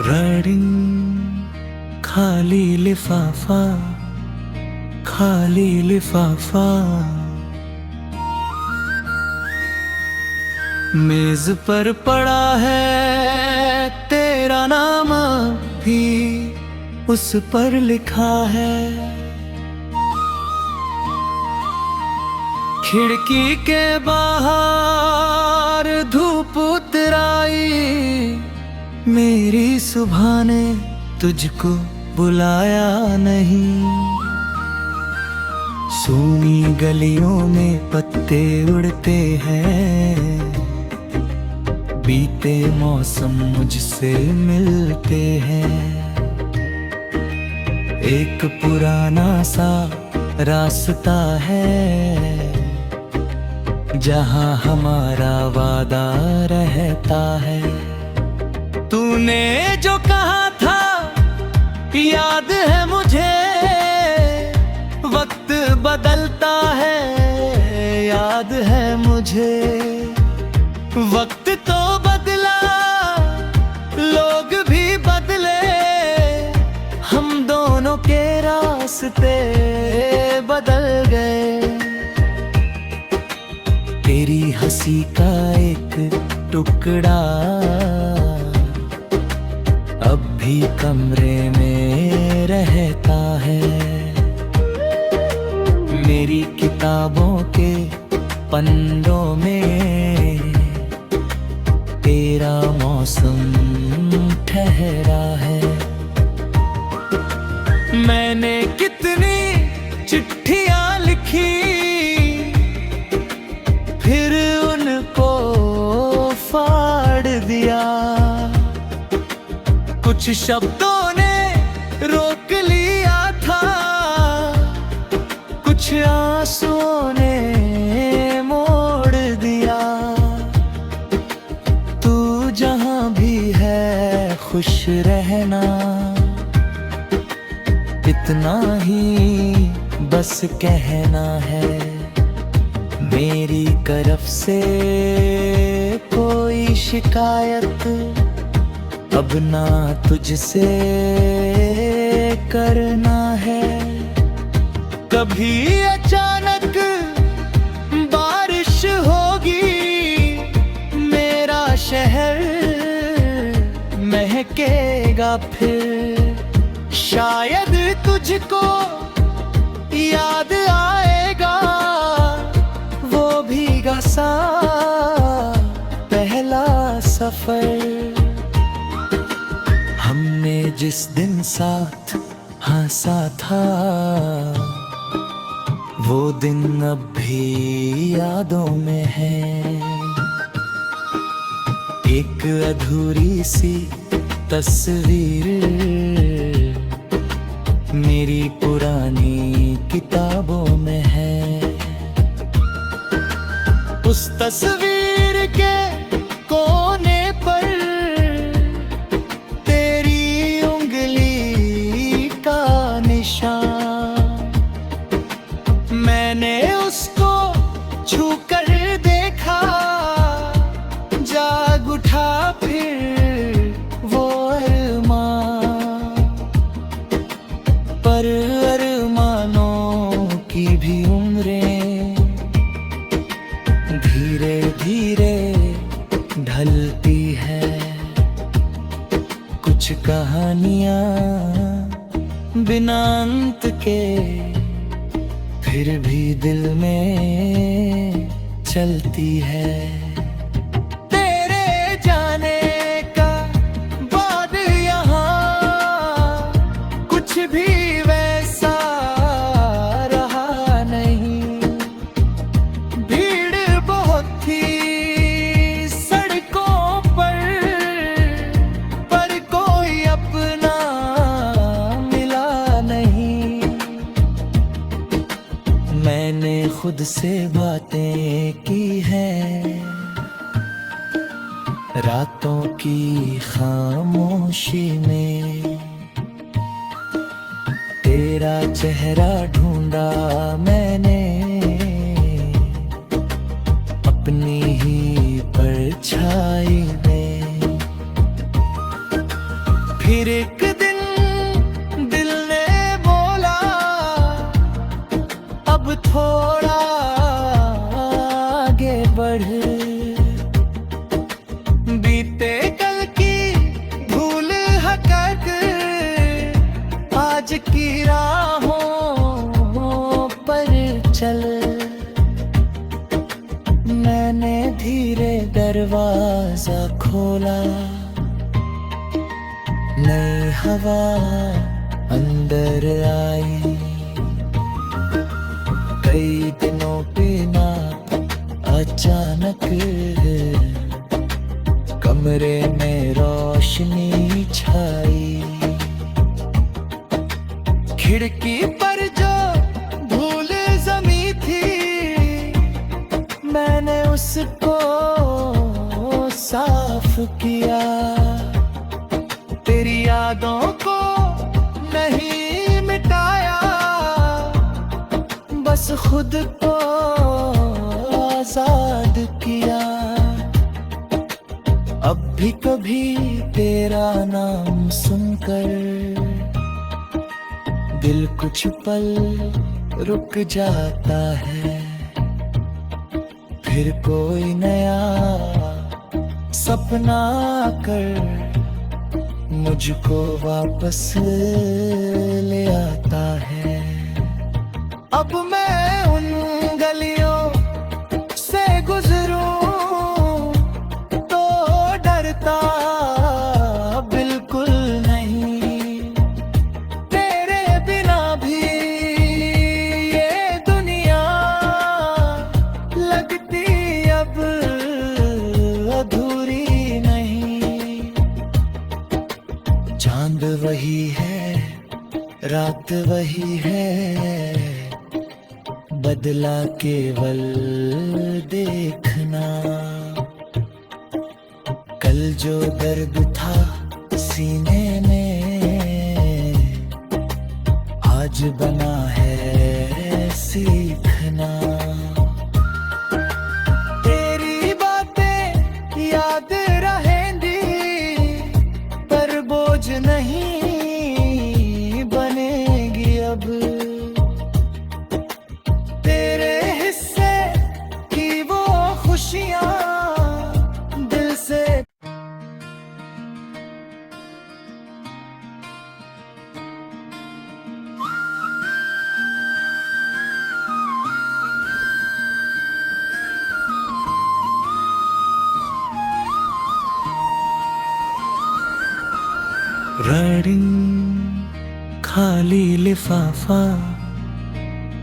Riding खाली लिफाफा, खाली लिफाफा। मेज पर पड़ा है तेरा नाम भी उस पर लिखा है। खिड़की के बाहर धूप उतराई, मेरी सुबह ने तुझको बुलाया नहीं। सूनी गलियों में पत्ते उड़ते हैं, बीते मौसम मुझसे मिलते हैं। एक पुराना सा रास्ता है जहां हमारा वादा रहता है। तूने जो कहा था याद है मुझे, वक्त बदलता है याद है मुझे। वक्त तो बदला, लोग भी बदले, हम दोनों के रास्ते बदल गए। तेरी हंसी का एक टुकड़ा अब भी कमरे में रहता है। मेरी किताबों के पन्नों में तेरा मौसम ठहरा है। मैंने कितनी चिट्ठियां लिखी, फिर उनको फाड़ दिया। कुछ शब्दों ने रोक लिया था, कुछ आंसुओं ने मोड़ दिया। तू जहां भी है खुश रहना, इतना ही बस कहना है। मेरी तरफ से कोई शिकायत अब ना तुझसे करना है। कभी अचानक बारिश होगी, मेरा शहर महकेगा फिर। शायद तुझको याद आएगा वो भीगा सा पहला सफर। हमने जिस दिन साथ हंसा था, वो दिन अब भी यादों में है। एक अधूरी सी तस्वीर मेरी पुरानी किताबों में है। उस तस्वीर के कोने पर तेरी उंगली का निशान। मैंने उसको छू कर देखा, जाग उठा फिर वो अरमान। पर अरमानों की भी उम्रें धीरे धीरे ढलती है। कुछ कहानियां बिना अंत के फिर भी दिल में चलती है। तेरे जाने का बाद यहाँ कुछ भी वैसा रहा नहीं। भीड़ बहुत थी सड़कों पर कोई अपना मिला नहीं। मैंने खुद से बातें की हैं, रातों की खामोशी में। तेरा चेहरा ढूंढा मैंने अपनी ही परछाई में। बीते कल की भूल हकत आज की राहों पर चल। मैंने धीरे दरवाजा खोला, नई हवा अंदर आई। कई दिनों बिना अचानक कमरे में रोशनी छाई। खिड़की पर जो धूल जमी थी, मैंने उसको साफ किया। तेरी यादों को नहीं मिटाया, बस खुद को आजाद किया। अब भी कभी तेरा नाम सुनकर दिल कुछ पल रुक जाता है। फिर कोई नया सपना कर मुझको वापस ले आता है। अब मैं उन गलियों से गुजरूं तो डरता बिल्कुल नहीं। तेरे बिना भी ये दुनिया लगती अब अधूरी नहीं। चांद वही है, रात वही है, बदला केवल देखना। कल जो दर्द था सीने में, आज बना है सीखना। तेरी बातें याद रहेंगी, पर बोझ नहीं बनेगी अब। तेरे हिस्से की वो खुशियां दिल से। राइडिंग खाली लिफाफा,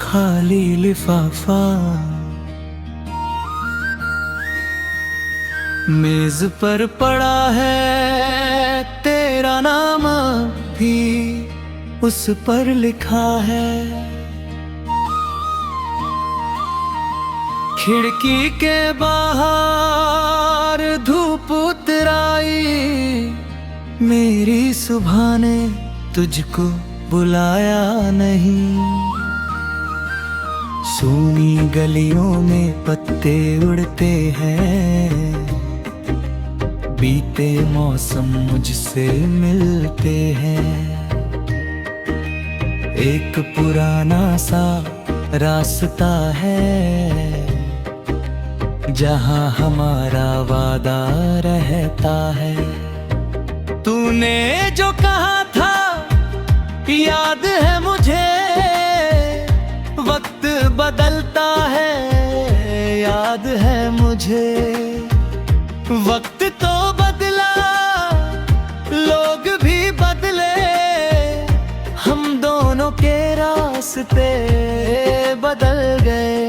खाली लिफाफा। मेज पर पड़ा है तेरा नाम भी उस पर लिखा है। खिड़की के बाहर धूप उतराई, मेरी सुबह ने तुझको बुलाया नहीं। सूनी गलियों में पत्ते उड़ते हैं, बीते मौसम मुझसे मिलते हैं। एक पुराना सा रास्ता है, जहां हमारा वादा रहता है। तूने जो कहा था याद है मुझे, वक्त बदलता है याद है मुझे। वक्त तो बदला, लोग भी बदले, हम दोनों के रास्ते बदल गए।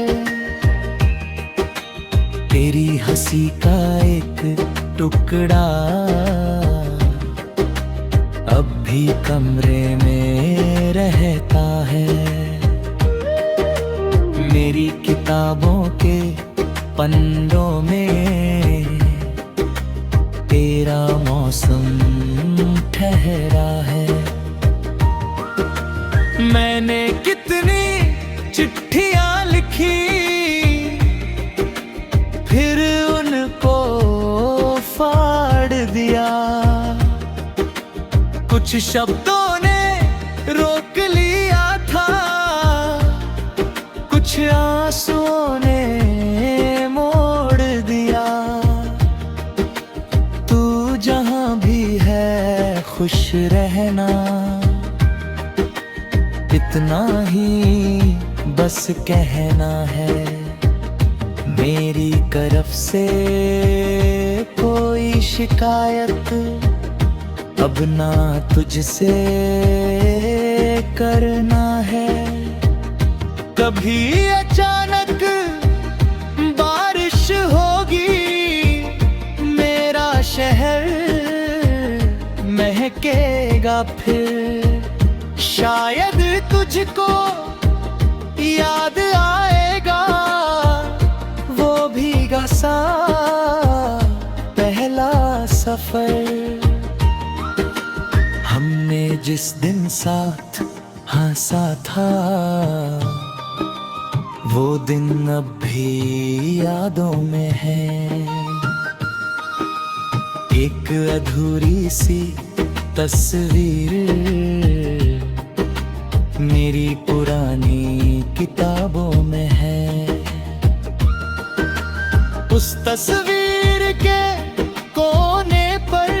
तेरी हंसी का एक टुकड़ा अब भी कमरे में रहता है। मेरी किताबों के पन्नों में तेरा मौसम ठहरा है। मैंने कितनी चिट्ठियां लिखी, फिर उनको फाड़ दिया। कुछ शब्दों ने रोक लिया था, कुछ आंसुओं ने मोड़ दिया। जहां भी है खुश रहना, इतना ही बस कहना है। मेरी तरफ से कोई शिकायत अब ना तुझसे करना है। कभी अचानक बारिश होगी, मेरा शहर महकेगा फिर। शायद तुझको याद आएगा वो भीगा सा पहला सफर। हमने जिस दिन साथ हंसा था, वो दिन अब भी यादों में है। एक अधूरी सी तस्वीर मेरी पुरानी किताबों में है। उस तस्वीर के कोने पर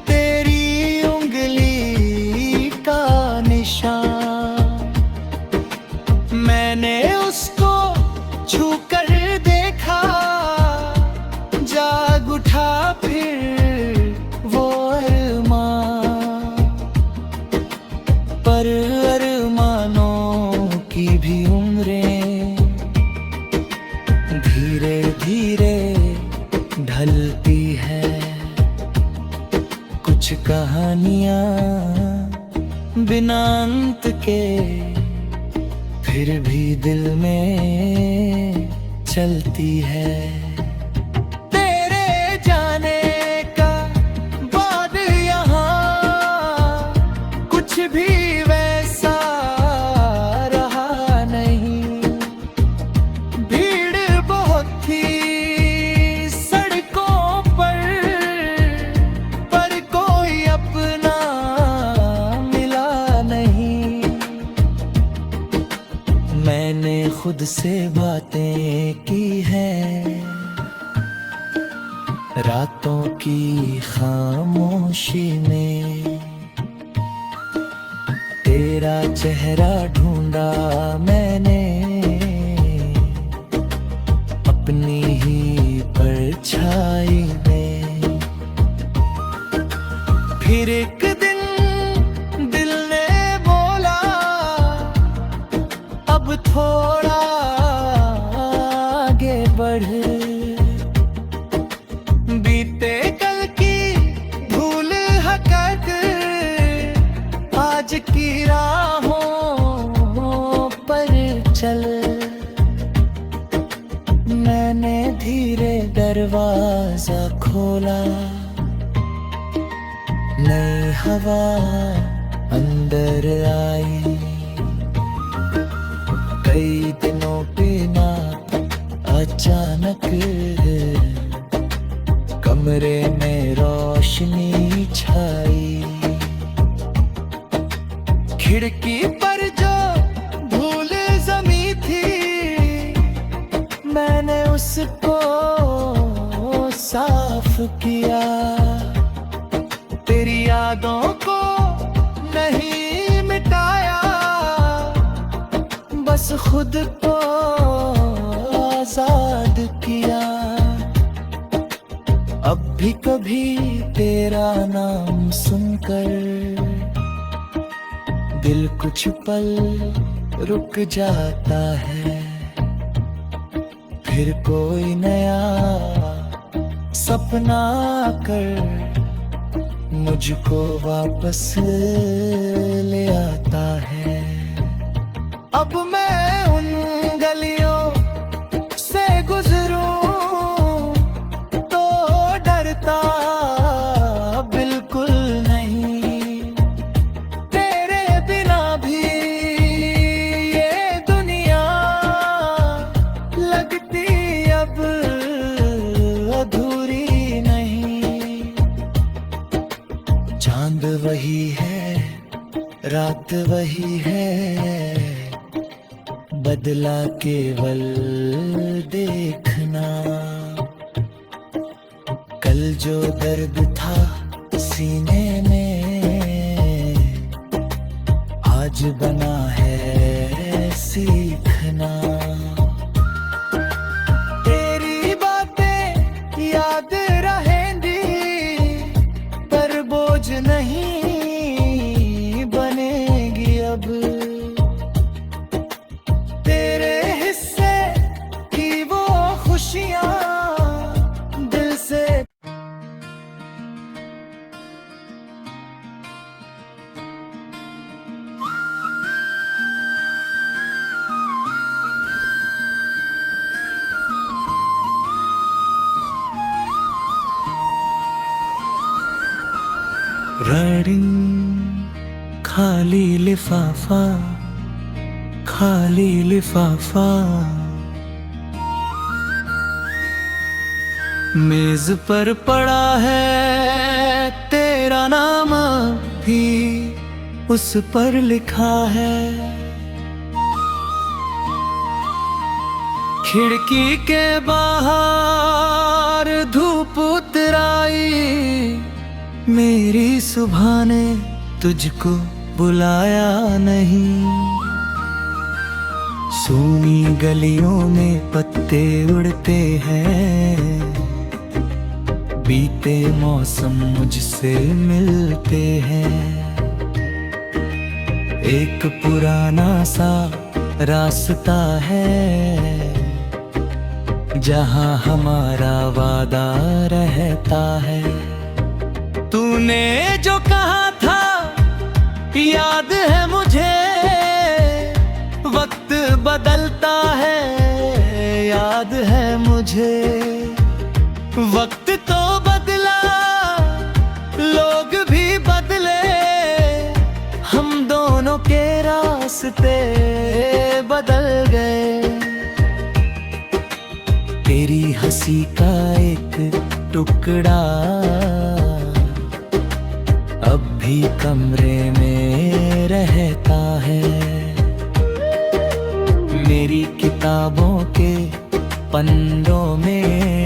तेरी उंगली का निशान। मैंने उसको छू कर देखा, जाग उठा फिर वो अरमान। पर अरमानों की भी उम्रें धीरे धीरे ढलती है। कुछ कहानियां बिना अंत के फिर भी दिल में चलती है। तेरे जाने का बाद यहाँ कुछ भी वैसा रहा नहीं। भीड़ बहुत थी सड़कों पर कोई अपना मिला नहीं। मैंने खुद से बातें की हैं, रातों की खामोशी में। तेरा चेहरा ढूंढा मैंने अपनी ही परछाई में। फिर एक दिन दिल ने बोला, अब थोड़ा आगे बढ़। बीते कल की भूल हकत आज की राहों पर चल। मैंने धीरे दरवाजा खोला, नई हवा अंदर आई। कई दिनों बिना अचानक कमरे में रोशनी छाई। खिड़की पर जो धूल जमी थी, मैंने उसको साफ किया। तेरी यादों को नहीं मिटाया, बस खुद को आजाद किया। अब भी कभी तेरा नाम सुनकर दिल कुछ पल रुक जाता है। फिर कोई नया सपना कर मुझको वापस ले आता है। अब मैं उन गलियों से गुजरूं तो डरता बिल्कुल नहीं। तेरे बिना भी ये दुनिया लगती अब अधूरी नहीं। चांद वही है, रात वही है, बदला केवल देखना। कल जो दर्द था सीने में आज बना है सीखना। तेरी बातें याद रहेंगी पर बोझ नहीं बनेगी अब। तेरे हिस्से की वो खुशियां दिल से राइडिंग खाली लिफाफा, खाली लिफाफा, मेज पर पड़ा है तेरा नाम भी उस पर लिखा है। खिड़की के बाहर धूप उतराई, मेरी सुबह ने तुझको बुलाया नहीं। सूनी गलियों में पत्ते उड़ते हैं, बीते मौसम मुझसे मिलते हैं। एक पुराना सा रास्ता है जहां हमारा वादा रहता है। तूने जो कहा था याद है मुझे, वक्त बदलता है याद है मुझे। वक्त तो बदला लोग भी बदले, हम दोनों के रास्ते बदल गए। तेरी हंसी का एक टुकड़ा अब भी कमरे में रहता है। मेरी किताबों के पन्नों में